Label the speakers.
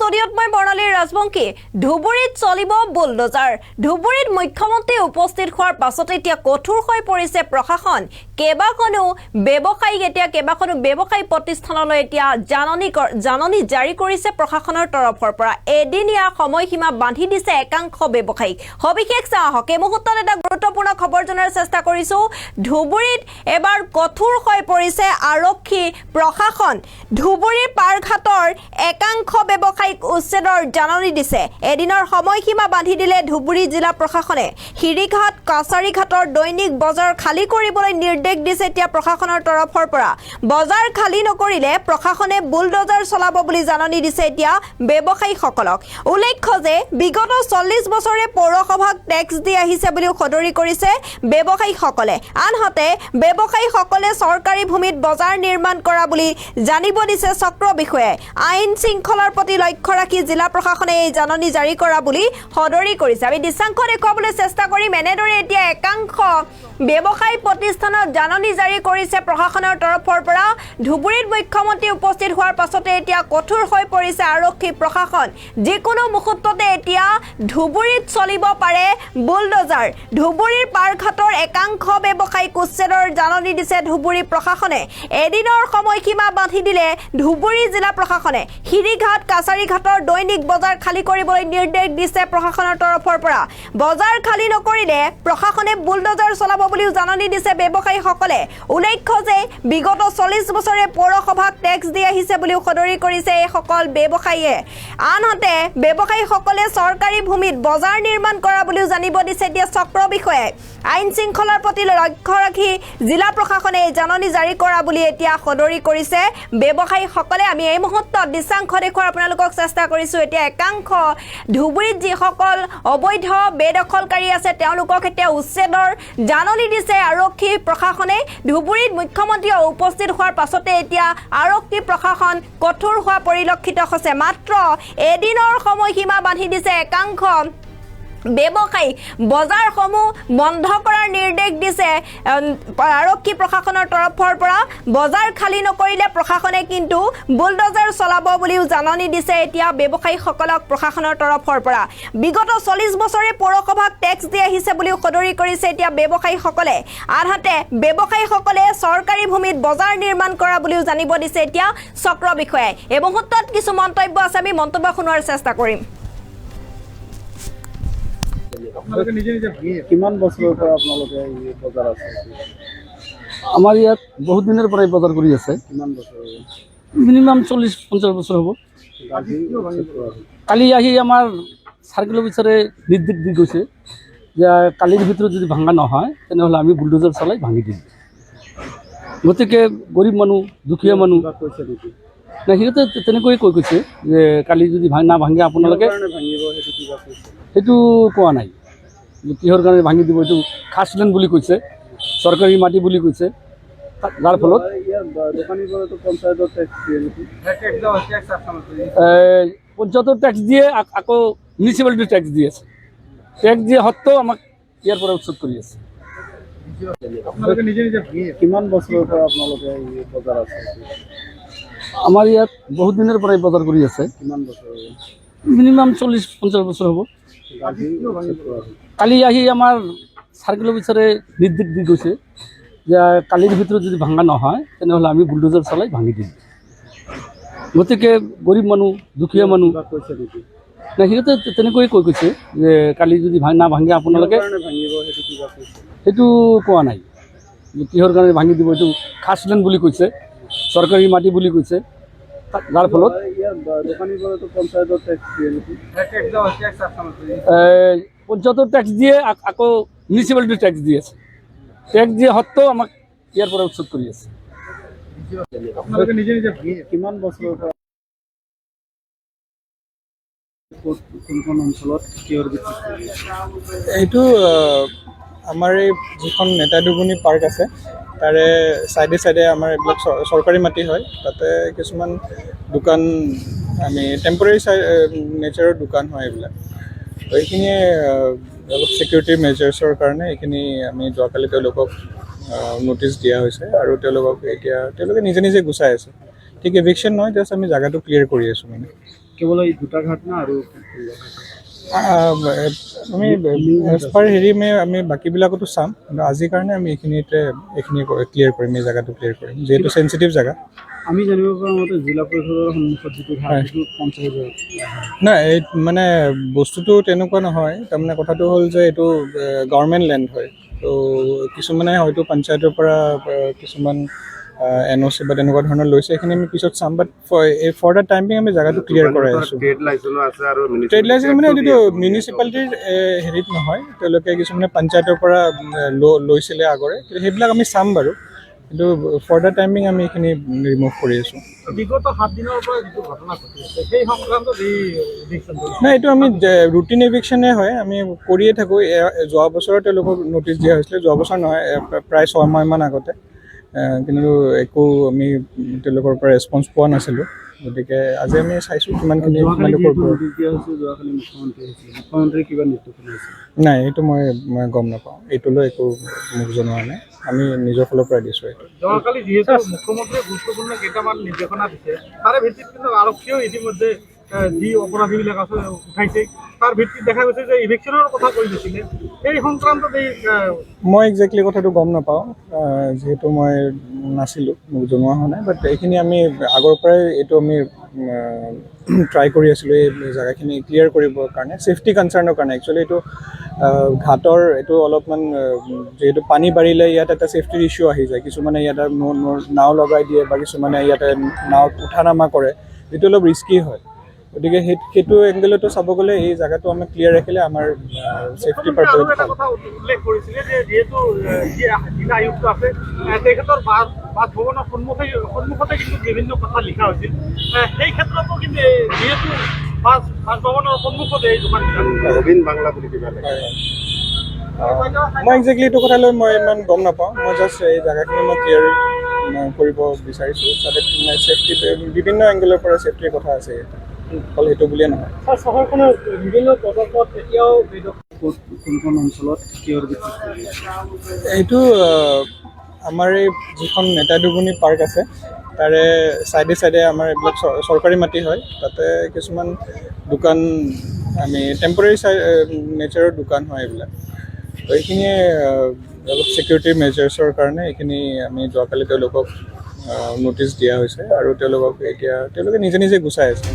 Speaker 1: ষ্টুডিঅ'ত মই বৰ্ণালীৰ ৰাজবংশী। ধুবুৰীত চলিব বুলডোজাৰ। ধুবুৰীত মুখ্যমন্ত্ৰী উপস্থিত হোৱাৰ পাছতে এতিয়া কঠোৰ হৈ পৰিছে প্ৰশাসন। কেইবাখনো ব্যৱসায়ী প্ৰতিষ্ঠানলৈ এতিয়া জাননী জাৰি কৰিছে প্ৰশাসনৰ তৰফৰ পৰা। এদিনীয়া সময়সীমা বান্ধি দিছে একাংশ ব্যৱসায়ীক। সবিশেষ চাওঁ আহক। এই মুহূৰ্তত এটা গুৰুত্বপূৰ্ণ খবৰ জনাৰ চেষ্টা কৰিছো। ধুবুৰীত এবাৰ কঠোৰ হৈ পৰিছে আৰক্ষী প্ৰশাসন। ধুবুৰীৰ পাৰঘাটৰ একাংশ ব্যৱসায়ীক উচ্ছেদৰ জাননী দিছে। এদিনৰ সময়সীমা বান্ধি দিলে ধুবুৰী জিলা প্ৰশাসনে। হিৰিঘাট কাছাৰীঘাটৰ দৈনিক বজাৰ খালী কৰিবলৈ নিৰ্দেশ দিছে এতিয়া প্ৰশাসনৰ তৰফৰ পৰা। বজাৰ খালী নকৰিলে প্ৰশাসনে বুলডোজাৰ চলাব বুলি জাননী দিছে এতিয়া ব্যৱসায়ীসকলক। উল্লেখ্য যে বিগত 40 বছৰে পৌৰসভাক টেক্স দি আহিছে বুলিও সদৰি কৰিছে ব্যৱসায়ীসকলে। আনহাতে ব্যৱসায়ীসকলে চৰকাৰী ভূমিত বজাৰ নিৰ্মাণ কৰা বুলি জানিব দিছে চক্ৰ বিষয়াই। আইন শৃংখলাৰ প্ৰতি লক্ষ্য ৰাখি জিলা প্ৰশাসনে এই জাননী জাৰি কৰা বুলি সদৰি কৰিছে। আমি দৃশ্যাংশ দেখুৱাবলৈ চেষ্টা কৰিম। এনেদৰে এতিয়া একাংশ ব্যৱসায়ী প্ৰতিষ্ঠানত জাননী জাৰি কৰিছে প্ৰশাসনৰ তৰফৰ পৰা। ধুবুৰীত মুখ্যমন্ত্ৰী উপস্থিত হোৱাৰ পাছতে এতিয়া কঠোৰ হৈ পৰিছে আৰক্ষী প্ৰশাসন। যিকোনো মুহূৰ্ততে এতিয়া ধুবুৰীত চলিব পাৰে বুলডোজাৰ। ধুবুৰীৰ পাৰঘাটৰ একাংশ ব্যৱসায়ীক উচ্ছেদৰ জাননী দিছে ধুবুৰী প্ৰশাসনে। এদিনৰ সময়সীমা বান্ধি দিলে ধুবুৰী জিলা প্ৰশাসনে। হিৰিঘাট কাছাৰীঘাটৰ দৈনিক বজাৰ খালী কৰিবলৈ নিৰ্দেশ দিছে প্ৰশাসনৰ তৰফৰ পৰা। বজাৰ খালী নকৰিলে প্ৰশাসনে বুলডোজাৰ চলাব বুলিও জাননী দিছে ব্যৱসায়ীসকলে। উল্লেখ্য যে বিগত 40 বছৰে পৌৰসভাক টেক্স দি আহিছে বুলিও সদৰি কৰিছে এইসকল ব্যৱসায়ীয়ে। আনহাতে ব্যৱসায়ীসকলে চৰকাৰী ভূমিত বজাৰ নিৰ্মাণ কৰা বুলিও জানিব দিছে এতিয়া চক্ৰ বিষয়াই। আইন শৃংখলাৰ প্ৰতি লক্ষ্য ৰাখি জিলা প্ৰশাসনে এই জাননী জাৰি কৰা বুলি এতিয়া সদৰি কৰিছে ব্যৱসায়ীসকলে। আমি এই মুহূৰ্তত দৃশ্যাংশ দেখুৱাৰ আপোনালোকক চেষ্টা কৰিছোঁ। এতিয়া একাংশ ধুবুৰীত যিসকল অবৈধ বেদখলকাৰী আছে তেওঁলোকক এতিয়া উচ্ছেদৰ জাননী দিছে আৰক্ষী প্ৰশাসনে। ধুবুৰীত মুখ্যমন্ত্ৰী উপস্থিত হোৱাৰ পাছতে এতিয়া আৰক্ষী প্ৰশাসন কঠোৰ হোৱা পৰিলক্ষিত হৈছে। মাত্ৰ এদিনৰ সময়সীমা বান্ধি দিছে একাংশ ব্যৱসায়ী। বজাৰসমূহ বন্ধ কৰাৰ নিৰ্দেশ দিছে আৰক্ষী প্ৰশাসনৰ তৰফৰ পৰা। বজাৰ খালী নকৰিলে প্ৰশাসনে কিন্তু বুলডোজাৰ চলাব বুলিও জাননী দিছে এতিয়া ব্যৱসায়ীসকলক প্ৰশাসনৰ তৰফৰ পৰা। বিগত 40 বছৰে পৌৰসভাক টেক্স দি আহিছে বুলিও সদৰি কৰিছে এতিয়া ব্যৱসায়ীসকলে। আনহাতে ব্যৱসায়ীসকলে চৰকাৰী ভূমিত বজাৰ নিৰ্মাণ কৰা বুলিও জানিব দিছে এতিয়া চক্ৰ বিষয়াই। এই মুহূৰ্তত কিছু মন্তব্য আছে, আমি মন্তব্য শুনোৱাৰ চেষ্টা কৰিম।
Speaker 2: কিমান বছৰৰ পৰা আপোনালোকে বজাৰ আছে? আমাৰ ইয়াত বহুত দিনৰ পৰাই বজাৰ কৰি আছে। কিমান বছৰ? মিনিমাম 40-50 বছৰ হ'ব। কালি আহি আমাৰ চাৰ্কেল অফিচাৰে নিৰ্দেশ দি গৈছে যে কালিৰ ভিতৰত যদি ভাঙা নহয় তেনেহ'লে আমি বুলডোজাৰ চলাই ভাঙি দিম। গতিকে গৰীব মানুহ, দুখীয়া মানুহ নাই, সিহঁতে তেনেকৈয়ে কৈ গৈছে যে কালি যদি নাভাঙে আপোনালোকে সেইটো কোৱা নাই। কিহৰ কাৰণে ভাঙি দিব এইটো খাছলেণ্ড বুলি কৈছে, চৰকাৰী মাটি বুলি কৈছে। যাৰ ফলত পঞ্চায়তৰ টেক্স দিয়ে, আকৌ মিউনিচিপালিটি টেক্স দি আছে। টেক্স দিয়ে সত্ত্বেও আমাক ইয়াৰ পৰা উচ্ছেদ কৰি আছে। কিমান বছৰৰ পৰা আপোনালোকে বজাৰ আছে? আমাৰ ইয়াত বহুত দিনৰ পৰাই বজাৰ কৰি আছে। কিমান বছৰ? মিনিমাম 40-50 বছৰ হ'ব। কালি আহি আমাৰ চাৰ্কেল অফিচাৰে নিৰ্দেশ দি গৈছে যে কালিৰ ভিতৰত যদি ভাঙা নহয় তেনেহ'লে আমি বুলডোজাৰ চলাই ভাঙি দিম। গতিকে গৰীব মানুহ, দুখীয়া মানুহ নাই, সিহঁতে তেনেকৈয়ে কৈ গৈছে যে কালি যদি নাভাঙে আপোনালোকে সেইটো কোৱা নাই। কিহৰ কাৰণে ভাঙি দিব এইটো খাছলেণ্ড বুলি কৈছে, চৰকাৰী মাটি বুলি কৈছে। যাৰ ফলত পঞ্চায়তৰ টেক্স দিয়ে, আকৌ মিউনিচিপালিটি টেক্স দি আছে। টেক্স দিয়ে সত্ত্বেও আমাক ইয়াৰ পৰা উচ্ছেদ কৰি আছে। কিমান বছৰৰ পৰা কোনখন অঞ্চলত কিহৰ ভিত্তিত?
Speaker 3: এইটো আমাৰ এই যিখন নেতাদুগুনি পাৰ্ক আছে তাৰে চাইডে আমাৰ এইবিলাক চৰকাৰী মাটি হয়। তাতে কিছুমান দোকান, আমি টেম্পৰেৰী নেচাৰৰ দোকান হয় এইবিলাক। তো এইখিনিয়ে অলপ ছিকিউৰিটি মেজাৰ্ছৰ কাৰণে এইখিনি আমি যোৱাকালি তেওঁলোকক নোটিছ দিয়া হৈছে আৰু তেওঁলোকে নিজে গুচাই আছে। ঠিক এভিকশ্যন নহয়, জাষ্ট আমি জাগাটো ক্লিয়াৰ কৰি আছোঁ মানে।
Speaker 2: কেৱল এই দুটা ঘটনা আৰু
Speaker 3: আমি এজ পাৰ হেৰি আমি বাকীবিলাকতো চাম, কিন্তু আজিৰ কাৰণে আমি এইখিনি ক্লিয়াৰ কৰিম, এই জেগাটো ক্লিয়াৰ কৰিম, যিহেতু চেঞ্চিটিভ জেগা।
Speaker 2: আমি জানিব পৰা মতে জিলা পৰিষদৰ সন্মুখত যিটো ঘাট সেইটো পঞ্চায়তৰ
Speaker 3: নাই, এই মানে বস্তুটো তেনেকুৱা নহয়। তাৰমানে কথাটো হ'ল যে এইটো গভৰ্ণমেণ্ট লেণ্ড হয়, তো কিছুমানে হয়তো পঞ্চায়তৰ পৰা কিছুমান NOC বা তেনেকুৱা ধৰণৰ লৈছে, সেইখিনি আমি পিছত চাম। বাট ফৰ দ্য টাইম বিং আমি জেগাটো ক্লিয়াৰ কৰাই আছোঁ। ট্ৰেড লাইচেঞ্চ মানে এইটো মিউনিচিপালিটিৰ হেৰিত নহয়, তেওঁলোকে কিছুমানে পঞ্চায়তৰ পৰা লৈছিলে আগৰে, কিন্তু সেইবিলাক আমি চাম বাৰু। কিন্তু ফৰ দ্য টাইমিং আমি এইখিনি ৰিমুভ কৰি আছোঁ।
Speaker 2: বিগত 7 দিনৰ পৰা যিটো ঘটনা ঘটিছে সেই সংক্ৰান্তত
Speaker 3: নাই, এইটো আমি ৰুটিন এভিকশ্যনে হয়, আমি কৰিয়ে থাকোঁ। যোৱা বছৰত তেওঁলোকক নটিচ দিয়া হৈছিলে, যোৱা বছৰ নহয়, প্ৰায় 6 মাহমান আগতে, কিন্তু একো আমি তেওঁলোকৰ পৰা ৰেছপন্স পোৱা নাছিলোঁ। গতিকে আজি আমি চাইছোঁ কিমানখিনি মুখ্যমন্ত্ৰী কিবা নিৰ্দেশন হৈছে। নাই, এইটো মই গম নাপাওঁ, এইটোলৈ একো মোক জনোৱা নাই, আমি নিজৰ ফালৰ পৰা দিছোঁ। এইটো
Speaker 2: যোৱাকালি যিহেতু মুখ্যমন্ত্ৰীয়ে গুৰুত্বপূৰ্ণ কেইটামান নিৰ্দেশনা দিছে, তাৰে ভিত্তিত কিন্তু আৰক্ষীয়েও ইতিমধ্যে যি অপৰাধীবিলাক আছে উঠাইছে, তাৰ ভিত্তিত দেখা গৈছে যে ইভিকশ্যনৰ কথা কৈ দিছিলে। এই সংক্ৰান্তত
Speaker 3: মই একজেক্টলি কথাটো গম নাপাওঁ, যিহেতু মই নাছিলোঁ, মোক জনোৱা হোৱা নাই। বাট এইখিনি আমি আগৰ পৰাই এইটো আমি ট্ৰাই কৰি আছিলোঁ, এই জেগাখিনি ক্লিয়াৰ কৰিবৰ কাৰণে, ছেফটি কনচাৰ্ণৰ কাৰণে। একচুৱেলি এইটো ঘাটৰ এইটো অলপমান যিহেতু পানী বাঢ়িলে ইয়াত এটা ছেফটিৰ ইছ্যু আহি যায়। কিছুমানে ইয়াতে নাও লগাই দিয়ে বা কিছুমানে ইয়াতে নাৱত উঠা নামা কৰে, যিটো অলপ ৰিস্কি হয়। গতিকে সেইটো এংগেলতো চাব গ'লে এই জেগাটো আমি ক্লিয়াৰ ৰাখিলে আমাৰ ছেফটি পাৰ্পজত
Speaker 2: উল্লেখ কৰিছিলে যে যিহেতু জিলা আয়ুক্ত আছে, তেখেতৰ বাসভৱনৰ সন্মুখতে কিন্তু বিভিন্ন কথা লিখা হৈছিল। সেই ক্ষেত্ৰতো কিন্তু যিহেতু বাসভৱনৰ সন্মুখতে এই দোকানবিলাক বাংলা বুলি কিবা
Speaker 3: মই একজেক্টলি এইটো কথা লৈ মই ইমান গম নাপাওঁ। মই জাষ্ট এই জেগাখিনি মই ক্লিয়াৰ কৰিব বিচাৰিছোঁ, যাতে ছেফটি বিভিন্ন এংগেলৰ পৰা ছেফটিৰ কথা আছে, অকল সেইটো বুলিয়ে নহয়।
Speaker 2: চহৰখনৰ বিভিন্ন পদক্ষেপত এতিয়াও কোনখন অঞ্চলত কিহৰ
Speaker 3: এইটো আমাৰ এই যিখন নেতাদুগুনি পাৰ্ক আছে, তাৰে চাইডে আমাৰ এইবিলাক চৰকাৰী মাটি হয়। তাতে কিছুমান দোকান আমি টেম্পৰেৰী নেচাৰৰ দোকান হয় এইবিলাক। তো এইখিনিয়ে অলপ ছিকিউৰিটি মেজাৰ্ছৰ কাৰণে এইখিনি আমি যোৱাকালি তেওঁলোকক নটিচ দিয়া হৈছে, আৰু তেওঁলোকে নিজে নিজে গুচাই আছে।